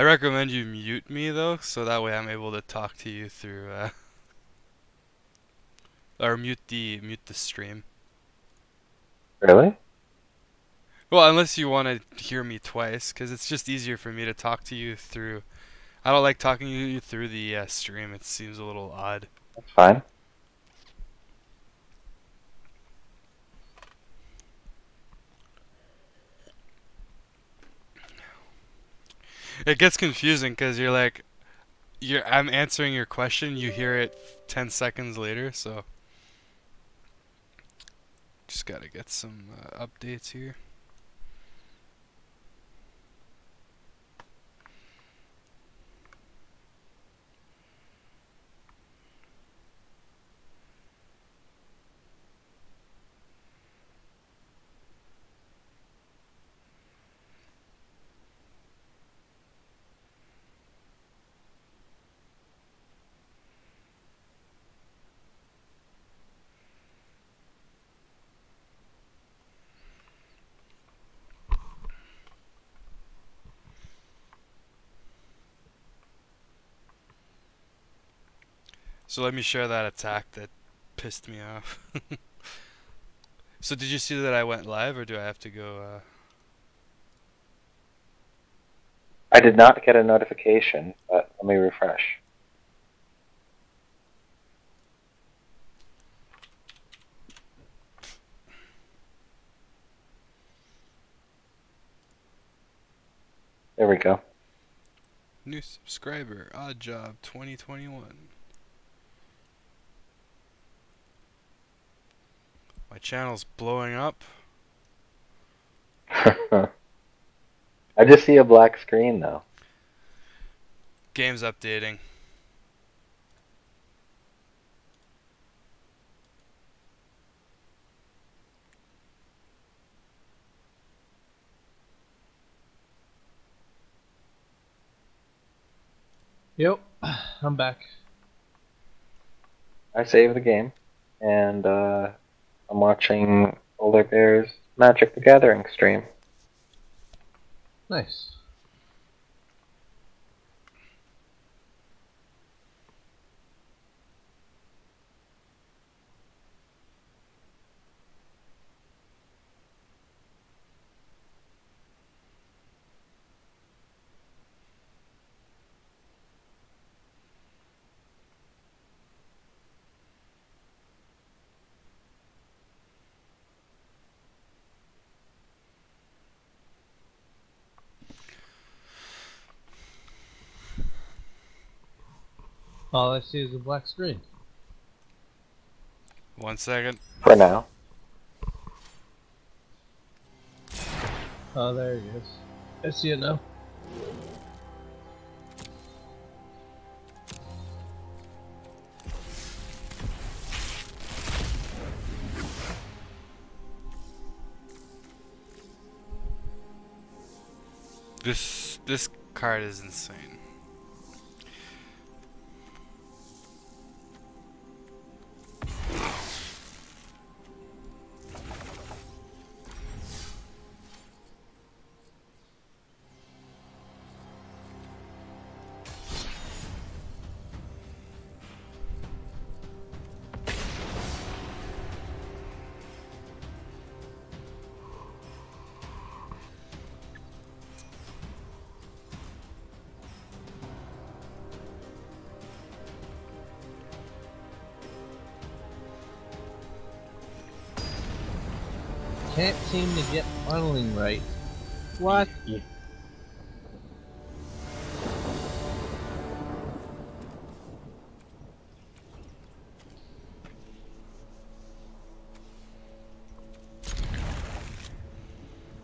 I recommend you mute me though, so that way I'm able to talk to you through or mute the stream. Really? Well, unless you want to hear me twice, because it's just easier for me to talk to you through. I don't like talking to you through the stream. It seems a little odd. That's fine. It gets confusing because you're like, I'm answering your question, you hear it 10 seconds later, so just gotta get some updates here. So let me share that attack that pissed me off. So did you see that I went live, or do I have to go? I did not get a notification, but let me refresh. There we go. New subscriber, Odd Job 2021. My channel's blowing up. I just see a black screen though. Game's updating. Yep, I'm back. I saved the game, and I'm watching Polar Bear's Magic the Gathering stream. Nice. All I see is a black screen. 1 second. For now. Oh, there he is. I see it now. This card is insane. Can't seem to get funneling right. What?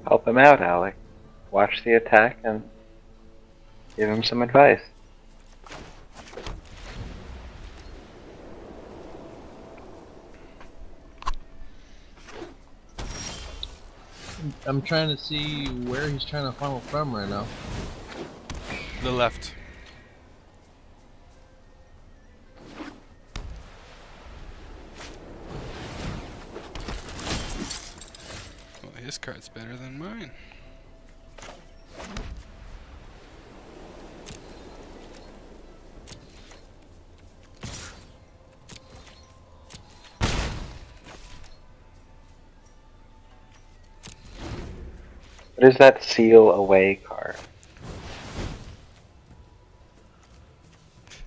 Help him out, Alec. Watch the attack and give him some advice. I'm trying to see where he's trying to funnel from right now. The left. Well, his card's better than mine. What is that seal away card?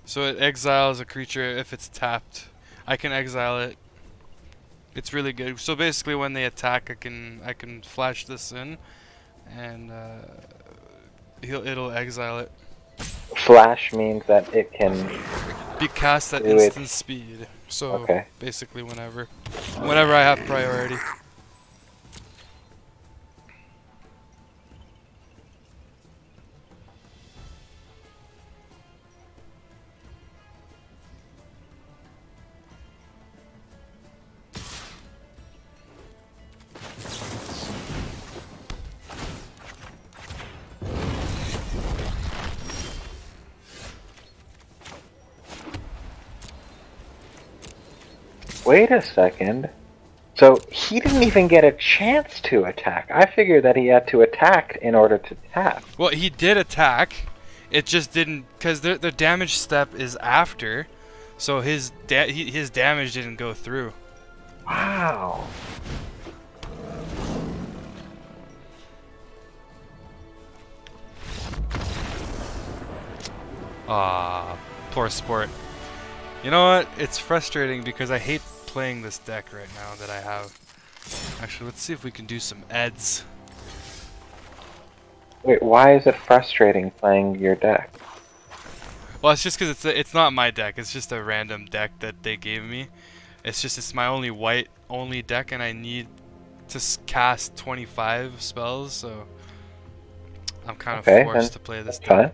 So it exiles a creature if it's tapped. I can exile it. It's really good. So basically, when they attack, I can flash this in, and it'll exile it. Flash means that it can Be cast at do it. instant speed. So Okay. basically, whenever I have priority. Wait a second. So he didn't even get a chance to attack. I figured that he had to attack in order to tap. Well, he did attack. It just didn't, because the damage step is after, so his damage didn't go through. Wow. Ah, poor sport. You know what? It's frustrating because I hate playing this deck right now that I have. Actually, let's see if we can do some eds. Wait, why is it frustrating playing your deck? Well, it's just because it's not my deck. It's just a random deck that they gave me. It's my only white only deck, and I need to cast 25 spells, so I'm kind of forced to play this deck. Fine.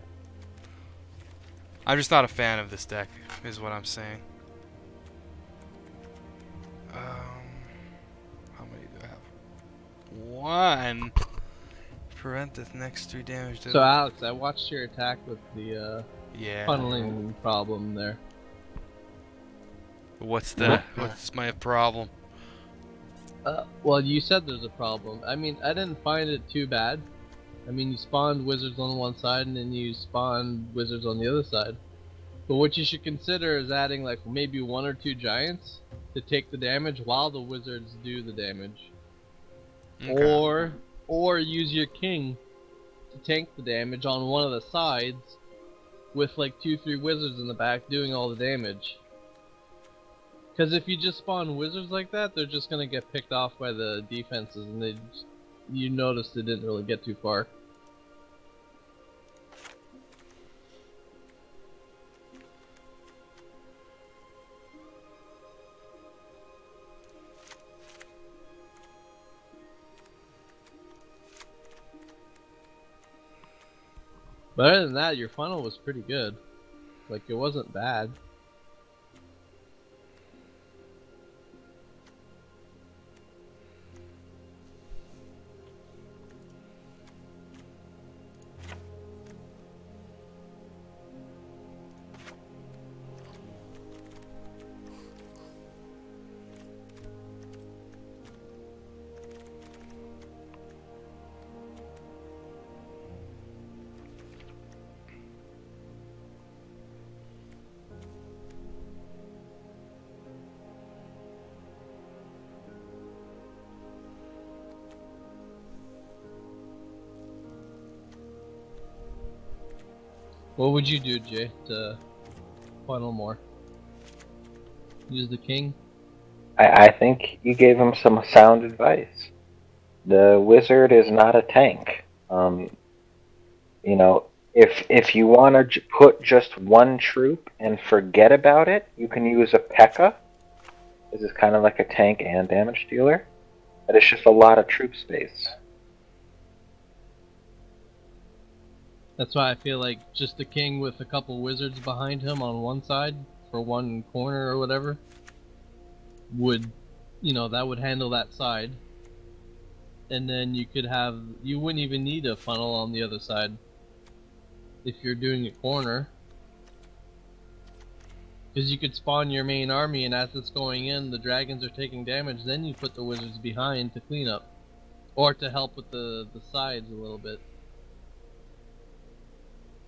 I'm just not a fan of this deck, is what I'm saying. How many do I have? One. Prevent the next 3 damage. So Alex, I watched your attack with the yeah. funneling problem there. What's my problem? Well, you said there's a problem. I mean, I didn't find it too bad. I mean, you spawned wizards on one side and then you spawned wizards on the other side. But what you should consider is adding like maybe 1 or 2 giants to take the damage while the wizards do the damage. Okay. Or use your king to tank the damage on one of the sides with like 2-3 wizards in the back doing all the damage. Because if you just spawn wizards like that, they're just gonna get picked off by the defenses, and you notice they didn't really get too far. But other than that, your funnel was pretty good. Like, it wasn't bad. What would you do, Jay, to funnel more? Use the king? I think you gave him some sound advice. The wizard is not a tank. You know, if you want to put just one troop and forget about it, you can use a P.E.K.K.A. This is kind of like a tank and damage dealer, but it's just a lot of troop space. That's why I feel like just the king with a couple wizards behind him on one side for one corner or whatever would, you know, that would handle that side. And then you wouldn't even need a funnel on the other side if you're doing a corner. Because you could spawn your main army, and as it's going in, the dragons are taking damage, then you put the wizards behind to clean up. Or to help with the sides a little bit.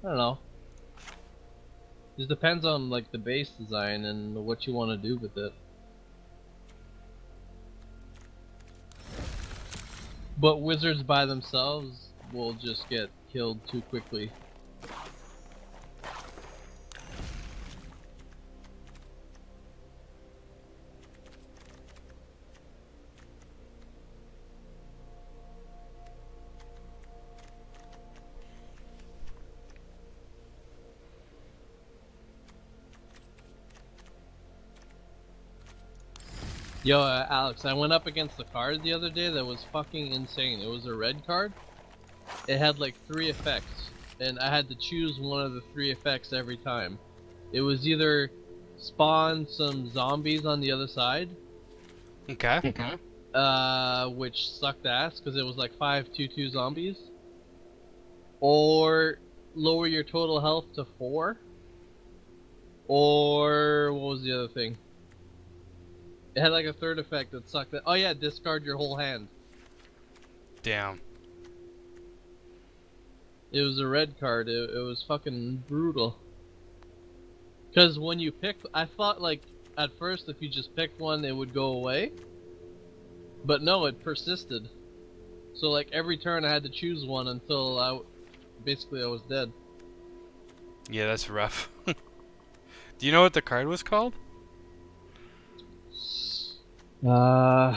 I don't know. Just depends on like the base design and what you want to do with it. But wizards by themselves will just get killed too quickly. Yo, Alex, I went up against a card the other day that was fucking insane. It was a red card. It had like 3 effects, and I had to choose one of the 3 effects every time. It was either spawn some zombies on the other side, Okay. which sucked ass because it was like 5/2/2 zombies, or lower your total health to 4, or what was the other thing? It had like a 3rd effect that sucked. Oh yeah, discard your whole hand. Damn. It was a red card. It was fucking brutal. Because when you picked, I thought like at first if you just picked one, it would go away. But no, it persisted. So like every turn I had to choose one until basically I was dead. Yeah, that's rough. Do you know what the card was called? No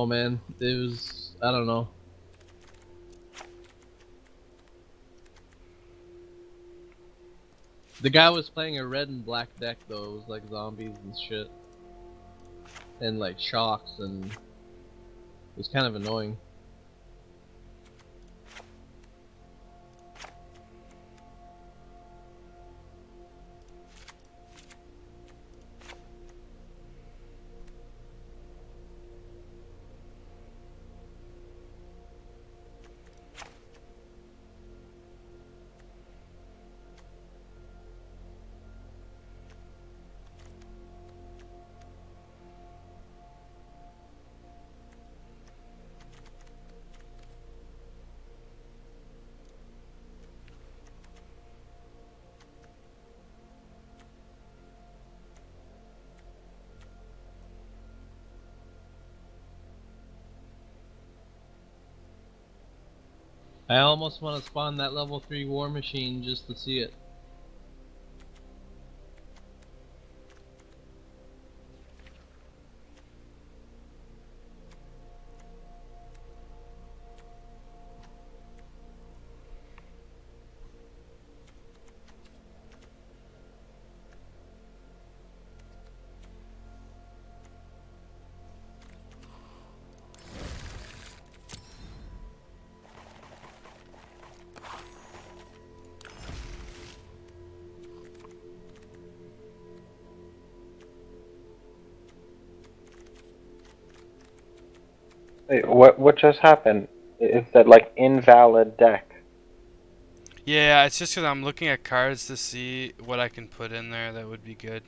man, it was, I don't know. The guy was playing a red and black deck though. It was like zombies and shit, and like shocks, and it was kind of annoying. I almost want to spawn that level 3 war machine just to see it. Wait, what just happened? Is that like invalid deck? Yeah, it's just because I'm looking at cards to see what I can put in there that would be good.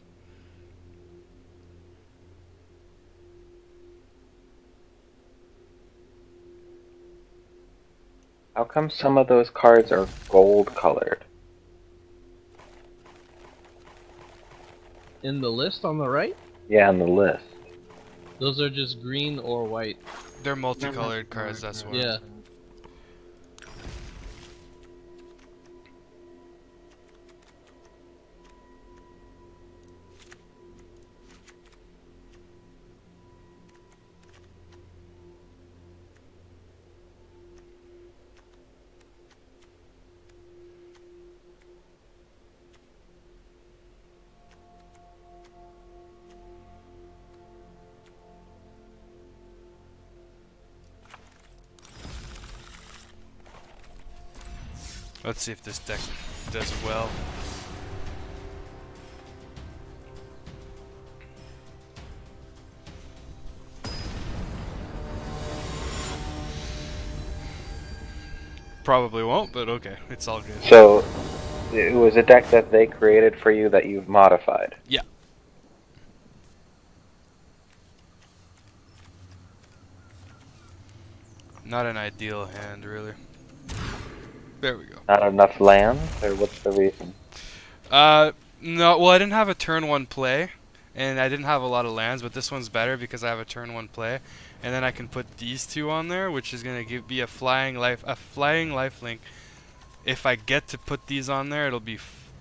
How come some of those cards are gold colored? In the list on the right, Yeah, on the list. those are just green or white. They're multicolored cards, that's why. Yeah. Let's see if this deck does well. Probably won't, but okay, it's all good. So, it was a deck that they created for you that you've modified. Yeah. Not an ideal hand, really. There we go. Not enough land, or what's the reason? No, well, I didn't have a turn 1 play, and I didn't have a lot of lands, but this one's better because I have a turn 1 play, and then I can put these 2 on there, which is gonna be a flying lifelink. If I get to put these on there, it'll be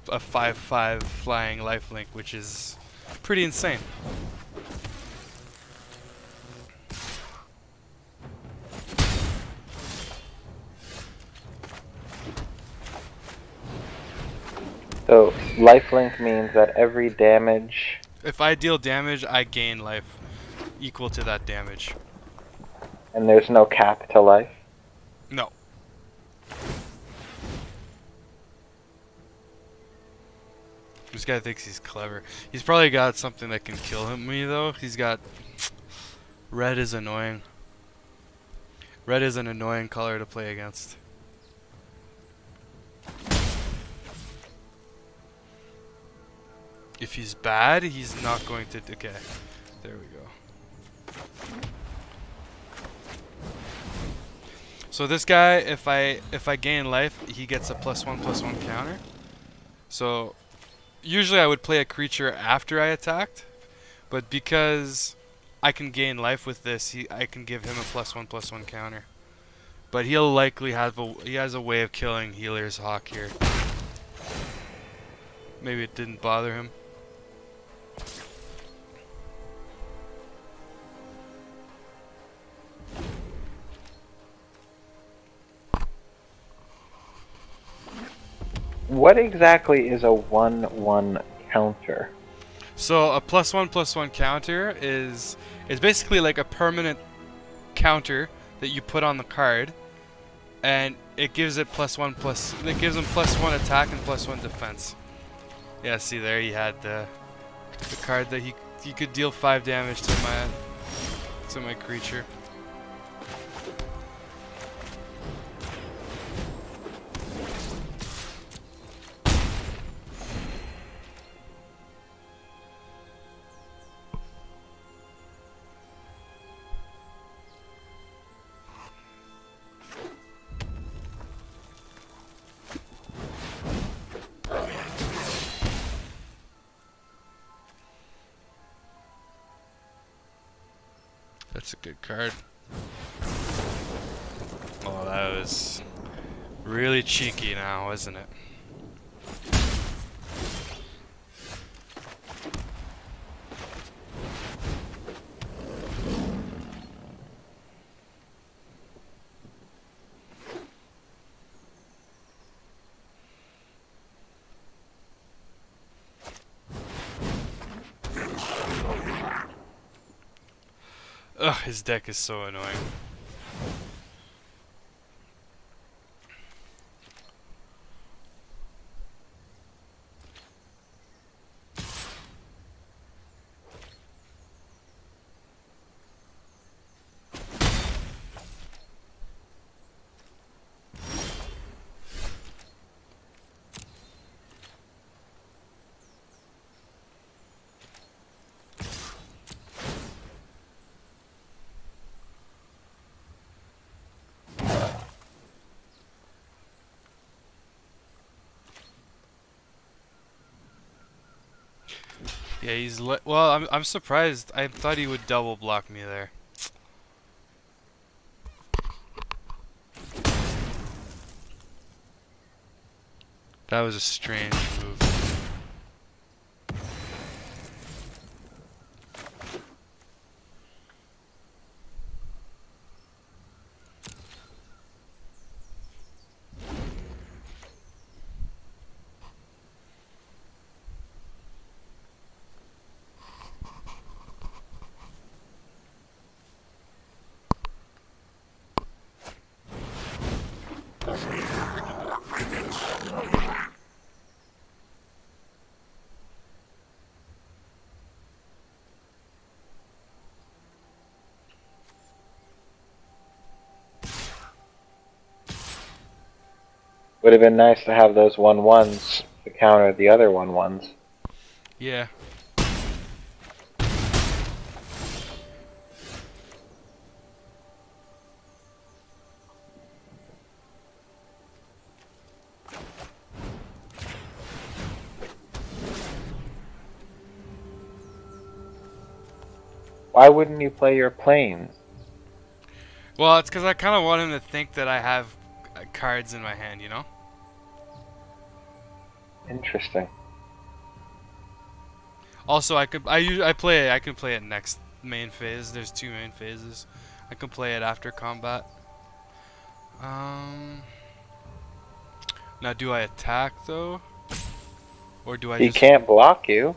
a 5/5 flying lifelink, which is pretty insane. So lifelink means that every damage. If I deal damage, I gain life equal to that damage. And there's no cap to life? No. This guy thinks he's clever. He's probably got something that can kill me though. He's got... Red is annoying. Red is an annoying color to play against. If he's bad, he's not going to... Okay, there we go. So this guy, if I gain life, he gets a +1/+1 counter. So usually I would play a creature after I attacked, but because I can gain life with this, I can give him a +1/+1 counter. But he'll likely have he has a way of killing Healer's Hawk here. Maybe it didn't bother him. What exactly is a 1/1 counter? So a +1/+1 counter is basically like a permanent counter that you put on the card, and it gives it it gives him +1 attack and +1 defense. Yeah, see there he had the card that he could deal 5 damage to my creature. That's a good card. Oh, that was really cheeky now, wasn't it? Ugh, his deck is so annoying. Yeah, well, I'm surprised. I thought he would double block me there. That was a strange move. Would have been nice to have those 1/1s to counter the other 1/1s. Yeah. Why wouldn't you play your planes? Well, it's because I kind of want him to think that I have cards in my hand, you know? Interesting. Also, I can play it next main phase. There's 2 main phases. I can play it after combat. Now do I attack though? Or do I He just... can't block you,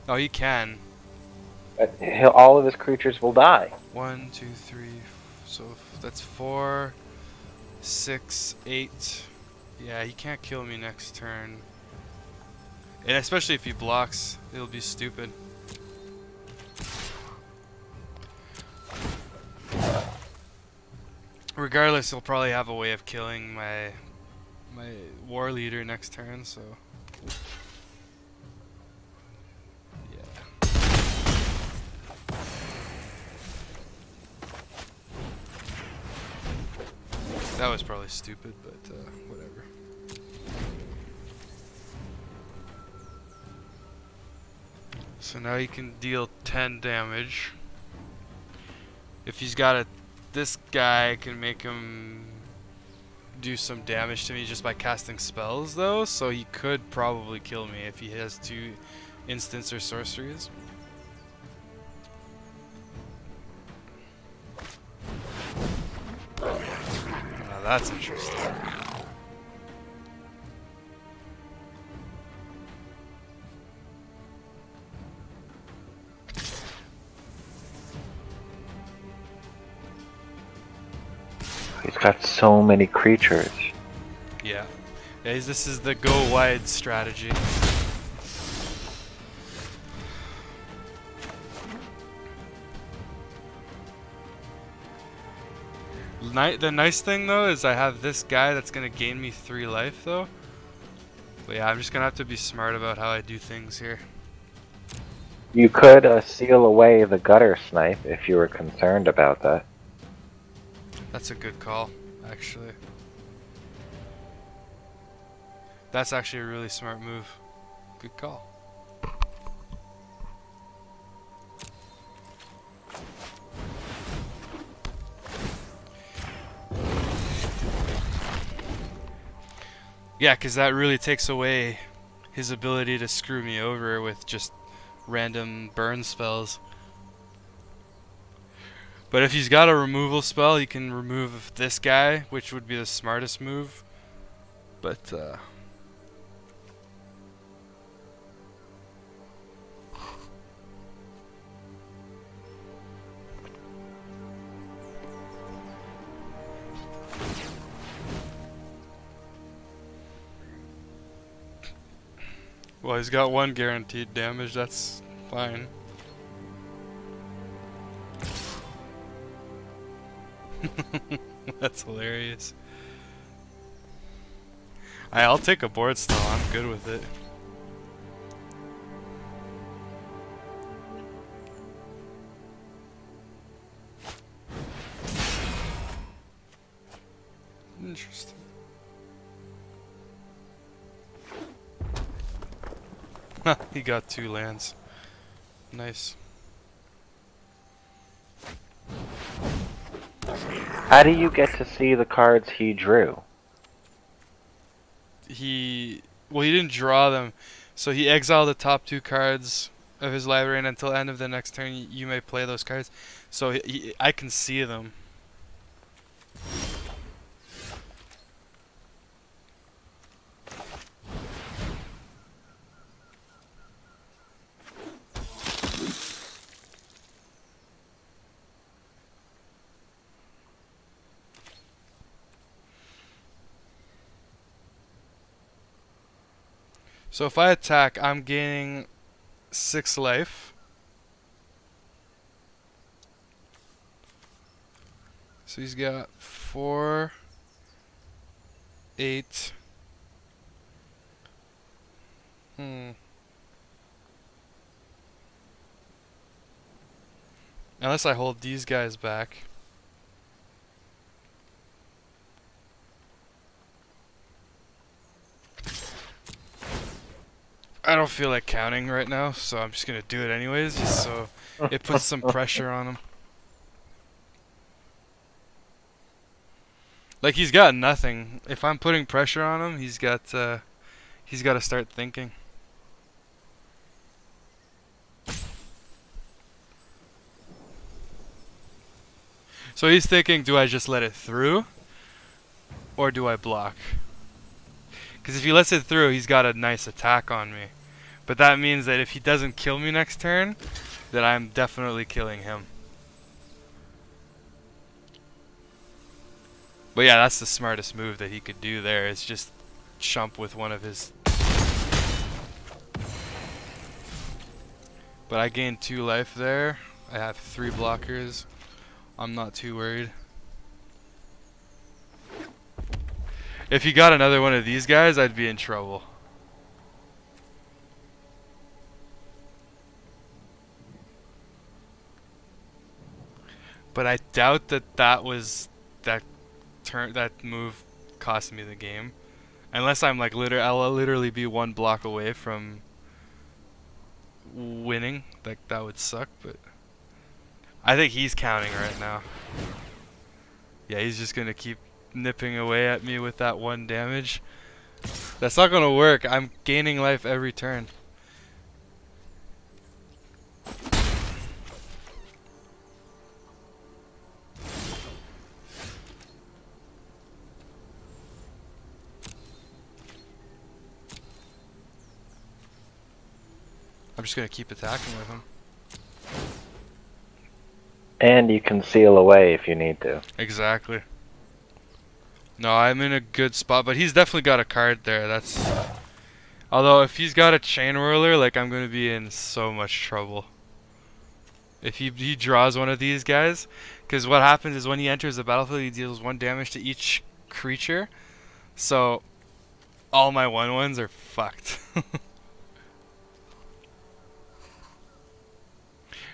Oh, he can. but all of his creatures will die. 1, 2, 3, so that's 4, 6, 8. Yeah, he can't kill me next turn. And especially if he blocks, it'll be stupid. Regardless, he'll probably have a way of killing my war leader next turn, so yeah. That was probably stupid, but whatever. So now he can deal 10 damage. If he's got this guy can make him do some damage to me just by casting spells though, so he could probably kill me if he has 2 instants or sorceries. Now that's interesting. He's got so many creatures. Yeah. This is the go wide strategy. The nice thing though is I have this guy that's gonna gain me 3 life though. But yeah, I'm just gonna have to be smart about how I do things here. You could seal away the gutter snipe if you were concerned about that. That's a good call, actually. That's actually a really smart move. Good call. Yeah, because that really takes away his ability to screw me over with just random burn spells. But if he's got a removal spell, he can remove this guy, which would be the smartest move. But, well, he's got 1 guaranteed damage, that's fine. That's hilarious. I'll take a board still, I'm good with it. Interesting. He got 2 lands. Nice. How do you get to see the cards he drew? Well, he didn't draw them, so he exiled the top 2 cards of his library, and until end of the next turn you may play those cards. So I can see them. So if I attack, I'm gaining 6 life. So he's got 4, 8. Unless I hold these guys back. I don't feel like counting right now, so I'm just gonna do it anyways, just so it puts some pressure on him. Like, he's got nothing. If I'm putting pressure on him, he's got to start thinking. So he's thinking, do I just let it through, or do I block? Because if he lets it through, he's got a nice attack on me. But that means that if he doesn't kill me next turn, that I'm definitely killing him. But yeah, that's the smartest move that he could do there, is just chump with one of his... But I gained 2 life there. I have 3 blockers. I'm not too worried. If he got another one of these guys, I'd be in trouble. But I doubt that that move cost me the game. Unless I'm like I'll literally be 1 block away from winning. Like, that would suck, but I think he's counting right now. Yeah, he's just gonna keep nipping away at me with that 1 damage. That's not gonna work. I'm gaining life every turn. I'm just gonna keep attacking with him. And you can seal away if you need to. Exactly. No, I'm in a good spot, but he's definitely got a card there. That's... Although, if he's got a chain whirler, like, I'm gonna be in so much trouble. If he draws one of these guys, because what happens is when he enters the battlefield, he deals 1 damage to each creature. So, all my 1/1s are fucked.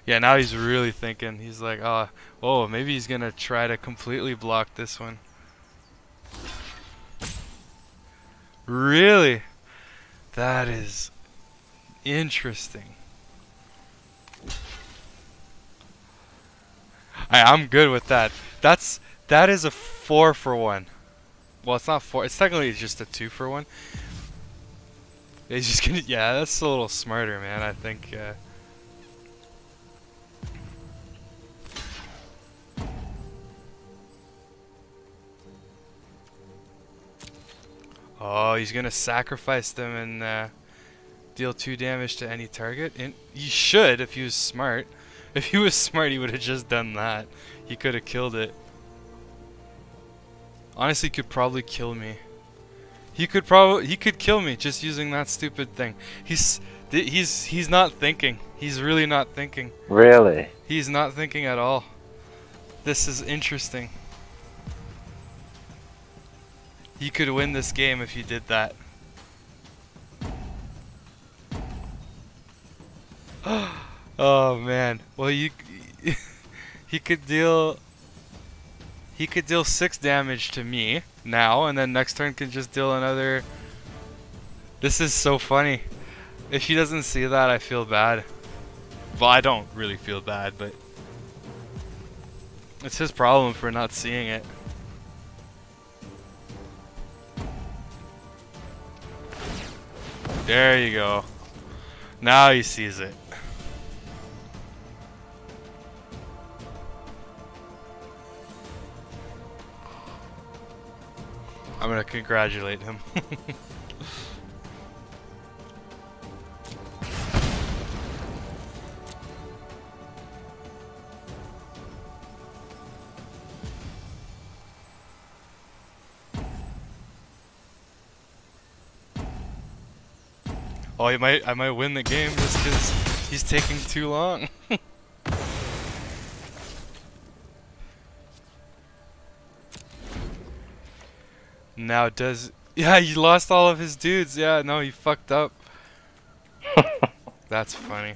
Yeah, now he's really thinking. He's like, oh, maybe he's gonna try to completely block this one. Really? That is interesting. I'm good with that. That is a 4 for 1. Well, it's not 4. It's technically just a 2 for 1. He's just gonna... Yeah, that's a little smarter, man. I think... Oh, he's gonna sacrifice them and deal 2 damage to any target. And he should, if he was smart. If he was smart, he would have just done that. He could have killed it. Honestly, he could probably kill me. He could kill me just using that stupid thing. He's not thinking. He's really not thinking. Really? He's not thinking at all. This is interesting. He could win this game if he did that. Oh man. Well, he could deal 6 damage to me now, and then next turn can just deal another. This is so funny. If he doesn't see that, I feel bad. Well, I don't really feel bad, but it's his problem for not seeing it. There you go. Now he sees it. I'm gonna congratulate him. Oh, I might win the game just because he's taking too long. Now yeah, he lost all of his dudes. Yeah, no, he fucked up. That's funny.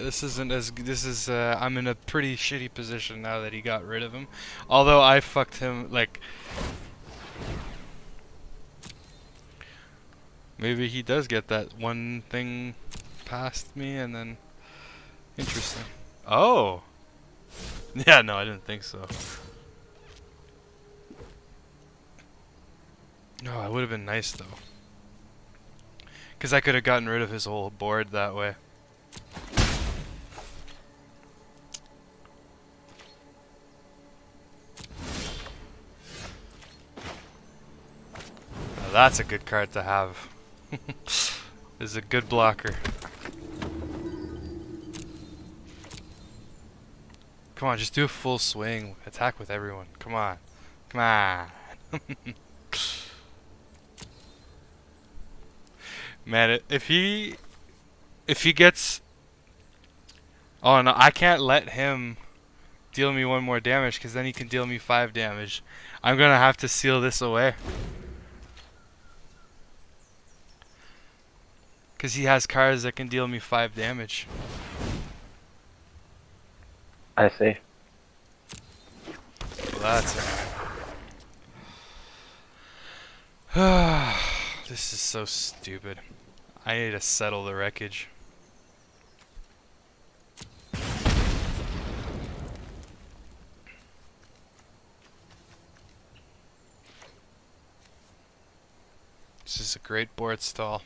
This isn't as this is I'm in a pretty shitty position now that he got rid of him. Although I fucked him like maybe he does get that one thing past me and then interesting. Oh. Yeah, no, I didn't think so. No, it would have been nice though. Cuz I could have gotten rid of his whole board that way. Now that's a good card to have. This is a good blocker. Come on, just do a full swing. Attack with everyone. Come on. Come on. Man, if he gets... Oh no, I can't let him deal me 1 more damage because then he can deal me 5 damage. I'm gonna have to seal this away. Because he has cards that can deal me 5 damage. I see. Well, that's it. This is so stupid. I need to settle the wreckage. This is a great board stall.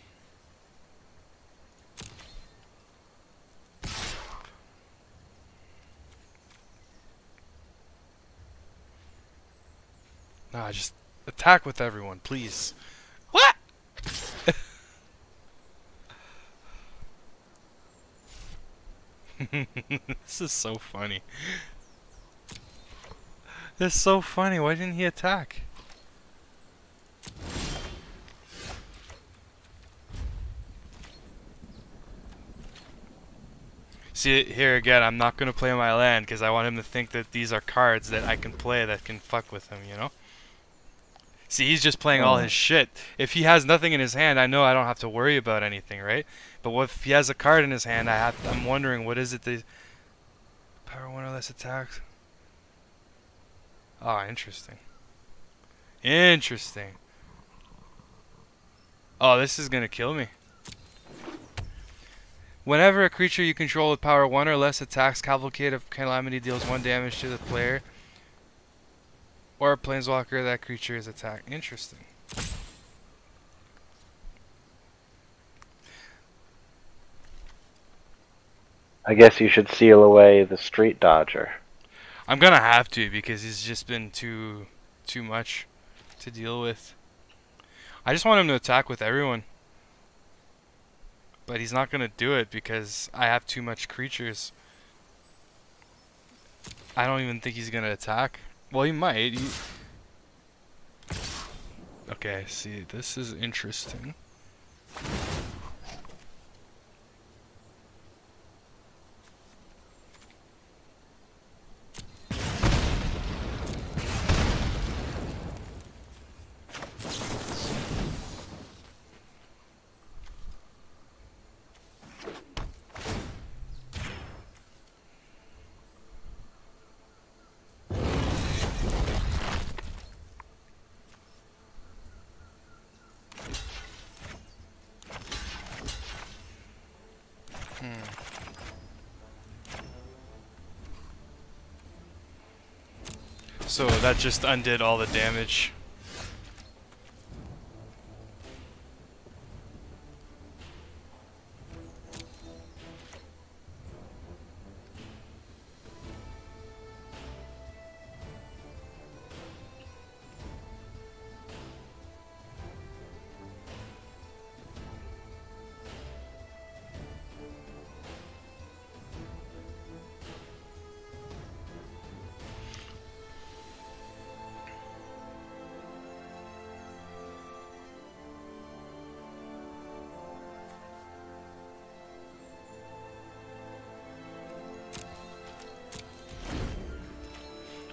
Nah, just attack with everyone, please. What? This is so funny. This is so funny. Why didn't he attack? See, here again, I'm not going to play my land because I want him to think that these are cards that I can play that can fuck with him, you know? See, he's just playing all his shit. If he has nothing in his hand, I know I don't have to worry about anything, right? But what if he has a card in his hand? I'm wondering, what is it that... Power 1 or less attacks. Oh, interesting. Interesting. Oh, this is gonna kill me. Whenever a creature you control with power 1 or less attacks, Cavalcade of Calamity deals 1 damage to the player. Or a planeswalker, that creature is attacked. Interesting. I guess you should seal away the Street Dodger. I'm gonna have to because he's just been too much to deal with. I just want him to attack with everyone. But he's not gonna do it because I have too much creatures. I don't even think he's gonna attack. Well, he might. Okay, see, this is interesting. So that just undid all the damage.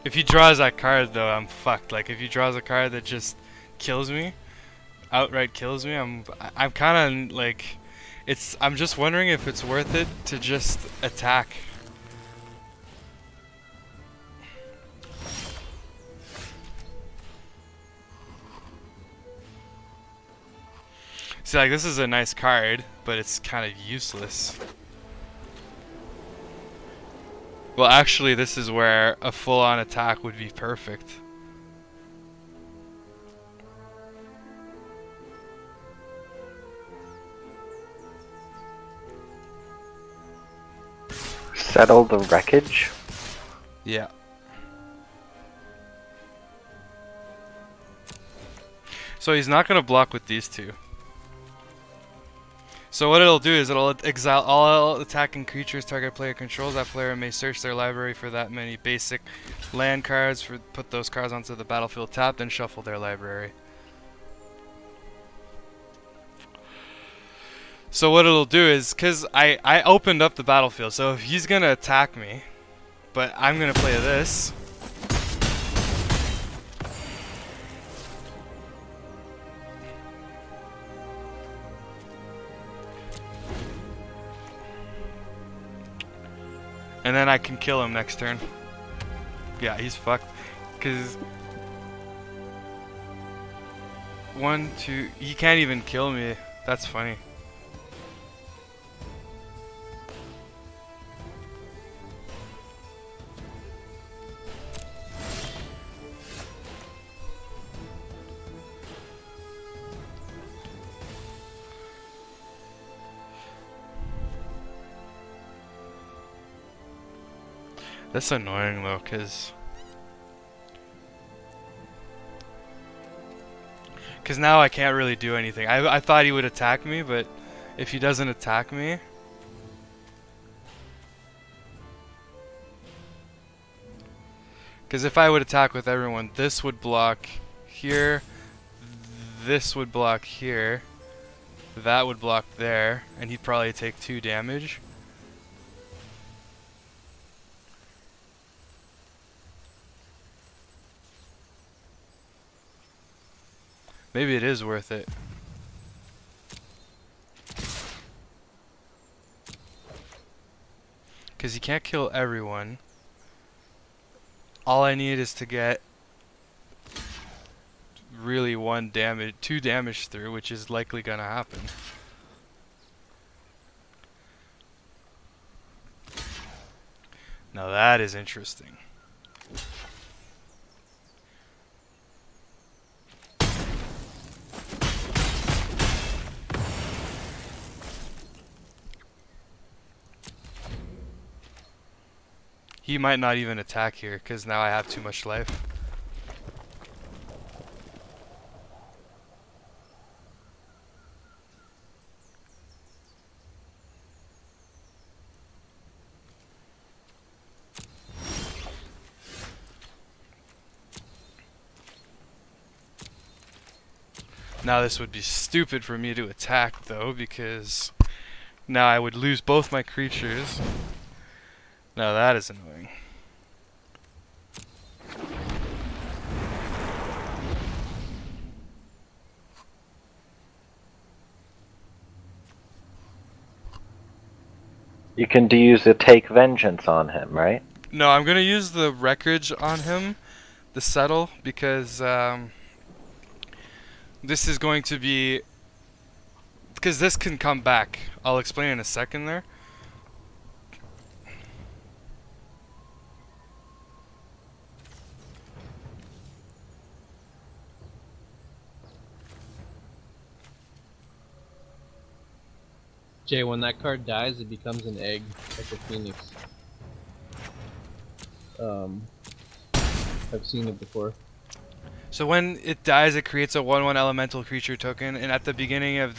If he draws that card though, I'm fucked. Like if he draws a card that just kills me, outright kills me, I'm kind of like, I'm just wondering if it's worth it to just attack. See, like, this is a nice card, but it's kind of useless. Well, actually, this is where a full-on attack would be perfect. Settle the wreckage? Yeah. So he's not going to block with these two. So what it'll do is it'll exile all attacking creatures target player controls. That player may search their library for that many basic land cards, put those cards onto the battlefield tapped, and shuffle their library. So what it'll do is, because I opened up the battlefield, so if he's going to attack me, but I'm going to play this. And then I can kill him next turn. Yeah, he's fucked. Because... 1, 2... He can't even kill me. That's funny. That's annoying though, cause now I can't really do anything. I thought he would attack me, but if he doesn't attack me, because if I would attack with everyone, this would block here, this would block here, that would block there, and he'd probably take 2 damage. Maybe it is worth it. Because you can't kill everyone. All I need is to get really 2 damage through, which is likely gonna happen. Now that is interesting. He might not even attack here, because now I have too much life. Now this would be stupid for me to attack, though, because now I would lose both my creatures. Now that is annoying. You can use the take vengeance on him, right? No, I'm gonna use the wreckage on him, the settle, because this is going to be, because this can come back. I'll explain in a second there. Jay, when that card dies, it becomes an egg, like a phoenix. I've seen it before. So when it dies, it creates a 1/1 elemental creature token, and at the beginning of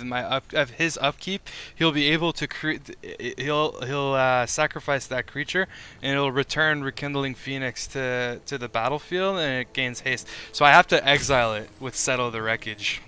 his upkeep, he'll be able to create. He'll sacrifice that creature, and it'll return Rekindling Phoenix to the battlefield, and it gains haste. So I have to exile it with Settle the Wreckage.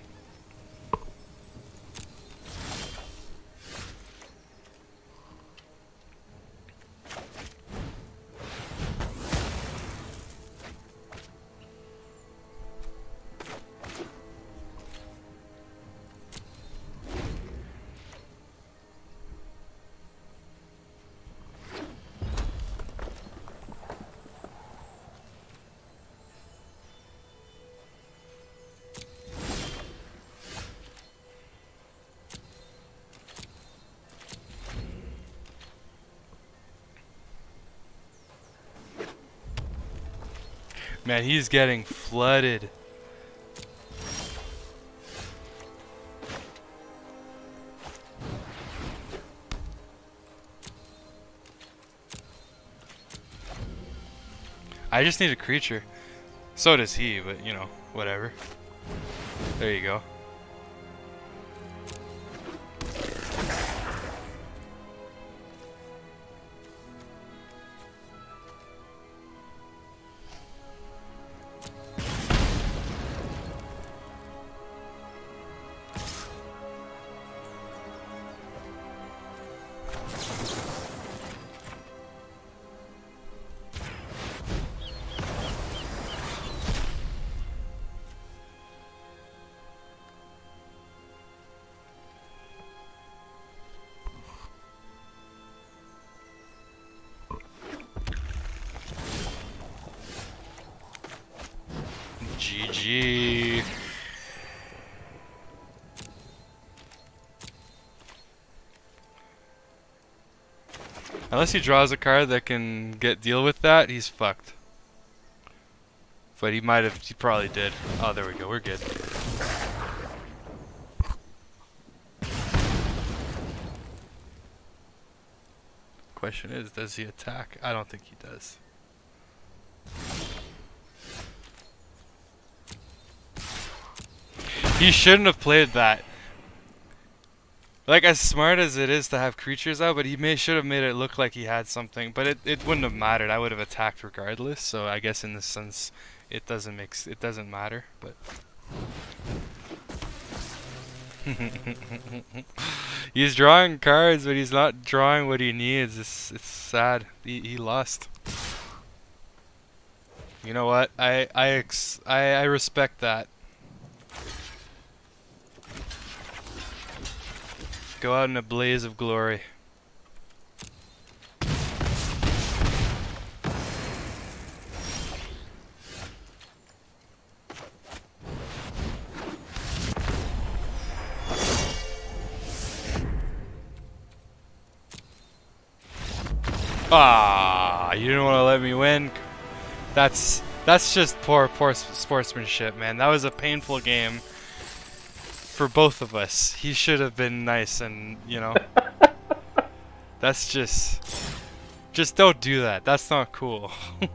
Man, he's getting flooded. I just need a creature. So does he, but you know, whatever. There you go. GG. Unless he draws a card that can deal with that, he's fucked. But he probably did. Oh, there we go, we're good. Question is, does he attack? I don't think he does. He shouldn't have played that. Like, as smart as it is to have creatures out, but he should have made it look like he had something. But it wouldn't have mattered. I would have attacked regardless. So I guess in this sense, it doesn't matter. But he's drawing cards, but he's not drawing what he needs. It's sad. He lost. You know what? I respect that. Go out in a blaze of glory. Ah, you didn't want to let me win. That's just poor sportsmanship, man. That was a painful game for both of us. He should have been nice, and you know, that's just don't do that. That's not cool. All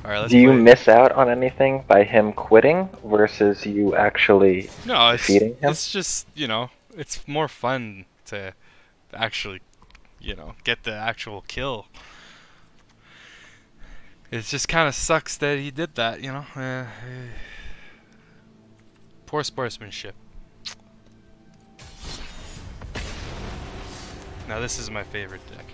right, let's Do you miss out on anything by him quitting versus you actually defeating him? It's just, you know, it's more fun to actually, you know, get the actual kill. It just kind of sucks that he did that, you know. Poor sportsmanship. Now this is my favorite deck.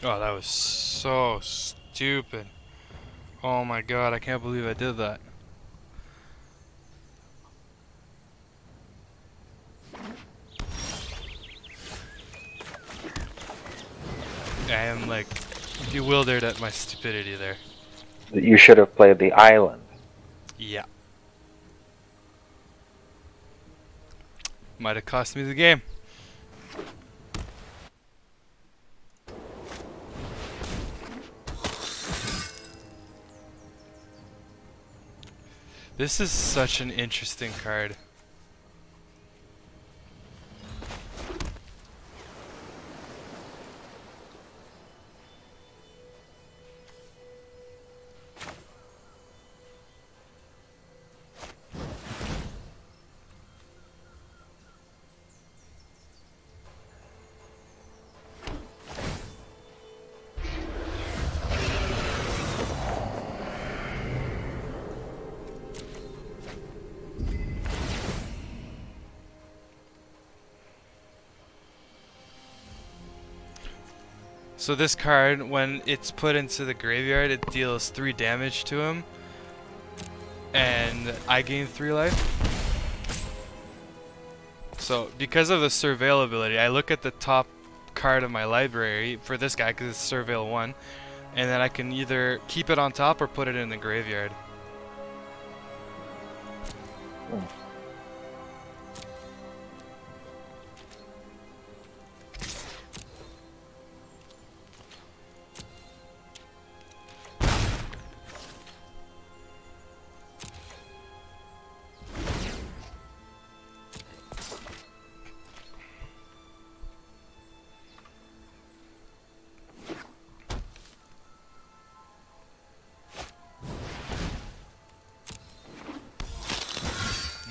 Oh, that was so stupid. Oh my god, I can't believe I did that. I am like bewildered at my stupidity there. You should have played the island. Yeah. Might have cost me the game. This is such an interesting card. So this card, when it's put into the graveyard, it deals 3 damage to him, and I gain 3 life. So because of the Surveil ability, I look at the top card of my library for this guy because it's Surveil 1, and then I can either keep it on top or put it in the graveyard.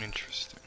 Interesting.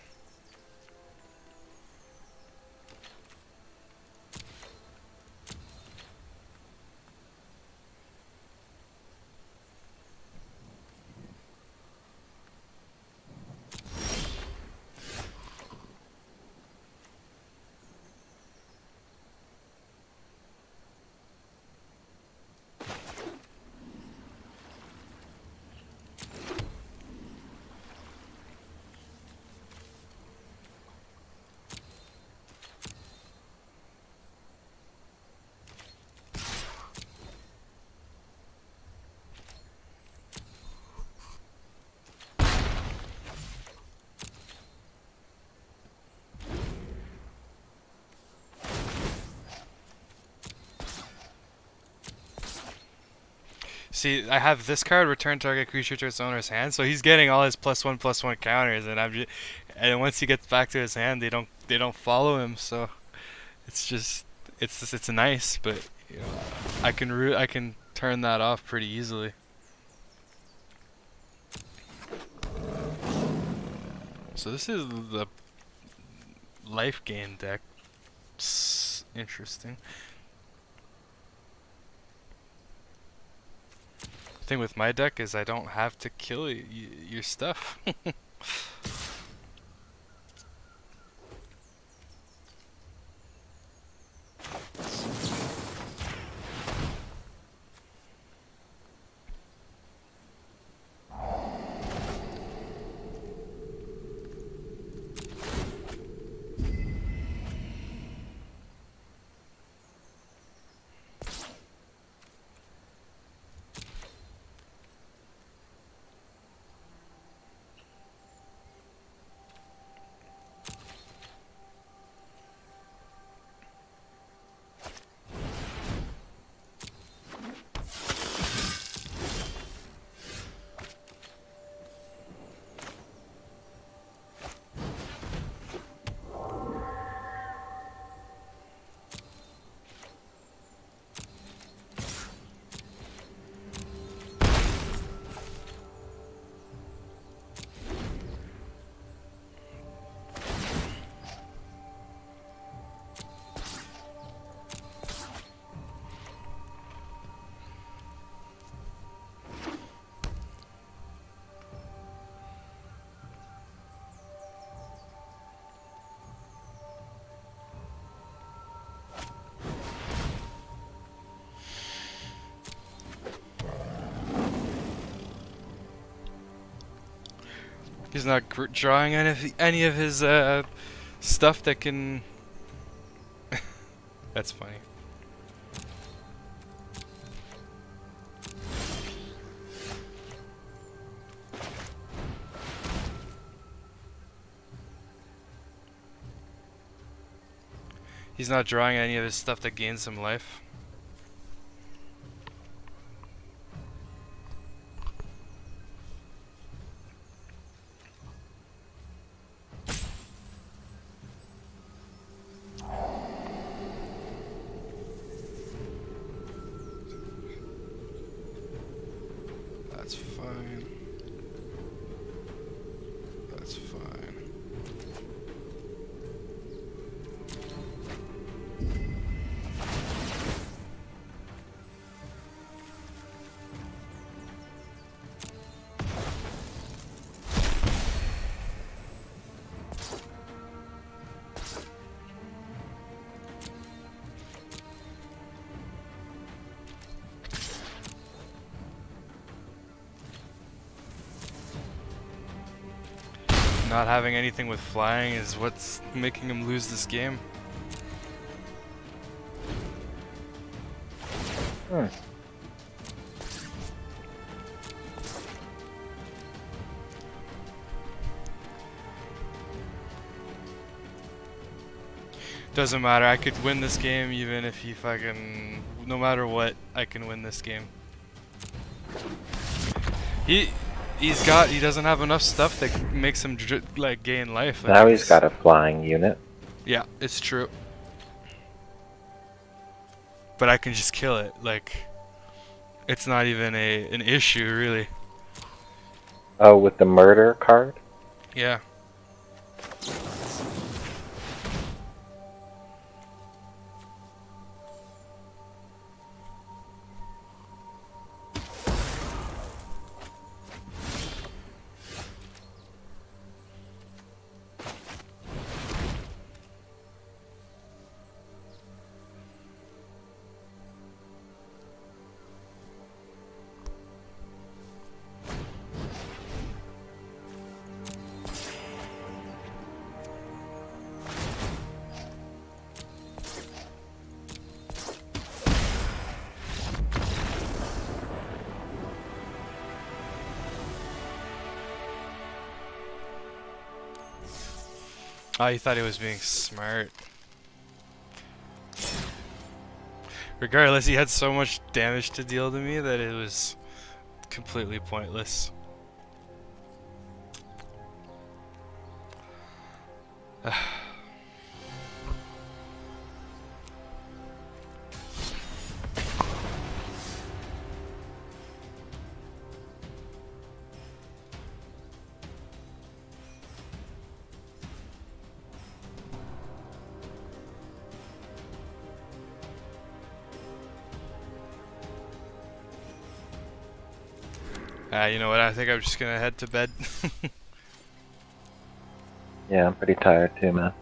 See, I have this card, return target creature to its owner's hand, so he's getting all his +1/+1 counters, and and once he gets back to his hand, they don't follow him. So it's nice, but you know, I can turn that off pretty easily. So this is the life gain deck. Interesting. The thing with my deck is I don't have to kill your stuff. He's not drawing any of his stuff that can. That's funny. He's not drawing any of his stuff that gains him life. That's fine. That's fine. Not having anything with flying is what's making him lose this game. Doesn't matter, I could win this game even if he fucking... No matter what, I can win this game. He doesn't have enough stuff that makes him like gain life. Like now he's got a flying unit. Yeah, it's true. But I can just kill it. Like, it's not even an issue really. Oh, with the murder card? Yeah. Oh, he thought he was being smart. Regardless, he had so much damage to deal to me that it was completely pointless. You know what, I think I'm just gonna head to bed. Yeah, I'm pretty tired too, man.